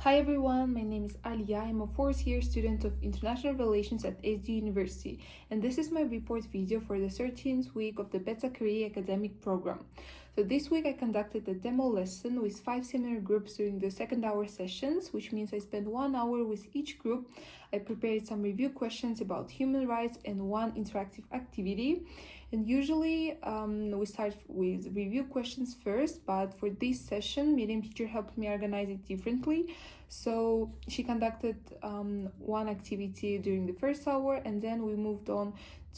Hi everyone, my name is Alia. I'm a fourth year student of International Relations at SD University, and this is my report video for the 13th week of the Beta Career Academic Program. So this week I conducted a demo lesson with 5 seminar groups during the second hour sessions, which means I spent 1 hour with each group. I prepared some review questions about human rights and one interactive activity. And usually we start with review questions first, but for this session, Miriam teacher helped me organize it differently. So she conducted one activity during the first hour, and then we moved on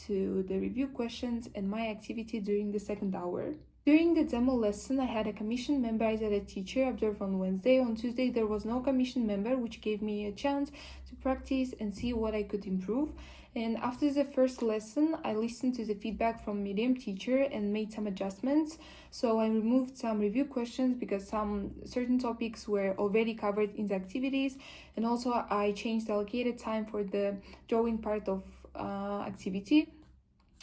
to the review questions and my activity during the second hour. During the demo lesson, I had a commission member as a teacher observe on Wednesday. On Tuesday, there was no commission member, which gave me a chance to practice and see what I could improve. And after the first lesson, I listened to the feedback from Miriam teacher and made some adjustments. So I removed some review questions because some certain topics were already covered in the activities. And also I changed the allocated time for the drawing part of activity,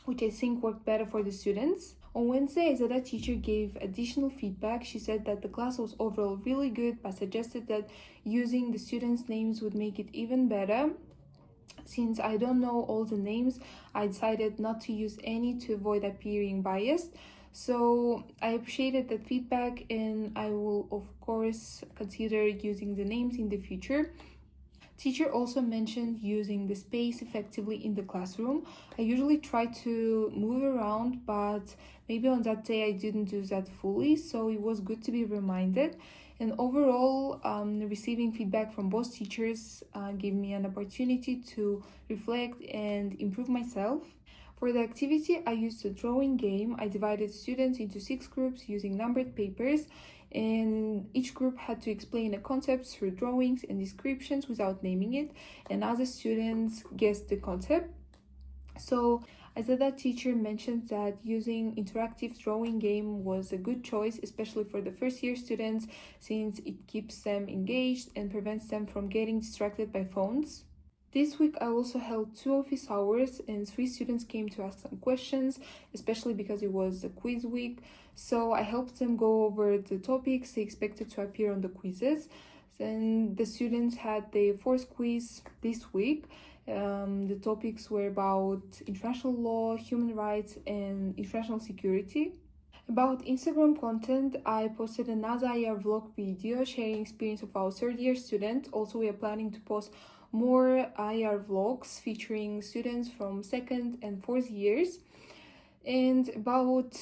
which I think worked better for the students. On Wednesday, Azada teacher gave additional feedback. She said that the class was overall really good, but suggested that using the students' names would make it even better. Since I don't know all the names, I decided not to use any to avoid appearing biased. So I appreciated that feedback, and I will of course consider using the names in the future. Teacher also mentioned using the space effectively in the classroom. I usually try to move around, but maybe on that day I didn't do that fully, so it was good to be reminded. And overall, receiving feedback from both teachers gave me an opportunity to reflect and improve myself. For the activity, I used a drawing game. I divided students into 6 groups using numbered papers, and each group had to explain a concept through drawings and descriptions without naming it, and other students guessed the concept. So Azada teacher mentioned that using interactive drawing game was a good choice, especially for the first year students, since it keeps them engaged and prevents them from getting distracted by phones. This week I also held 2 office hours, and 3 students came to ask some questions, especially because it was a quiz week. So I helped them go over the topics they expected to appear on the quizzes. And the students had their 4th quiz this week. The topics were about international law, human rights, and international security. About Instagram content, I posted another IR vlog video sharing experience of our 3rd year student. Also, we are planning to post more IR vlogs featuring students from 2nd and 4th years. And about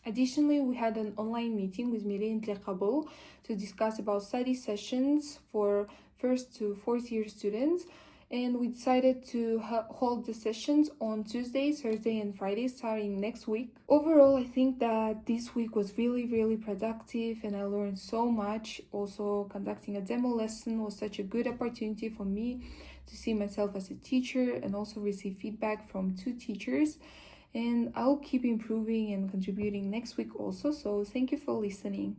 additionally, we had an online meeting with Miriam Tlekabel to discuss about study sessions for 1st to 4th year students. And we decided to hold the sessions on Tuesday, Thursday, and Friday starting next week. Overall, I think that this week was really productive, and I learned so much. Also, conducting a demo lesson was such a good opportunity for me to see myself as a teacher and also receive feedback from 2 teachers. And I'll keep improving and contributing next week also. So thank you for listening.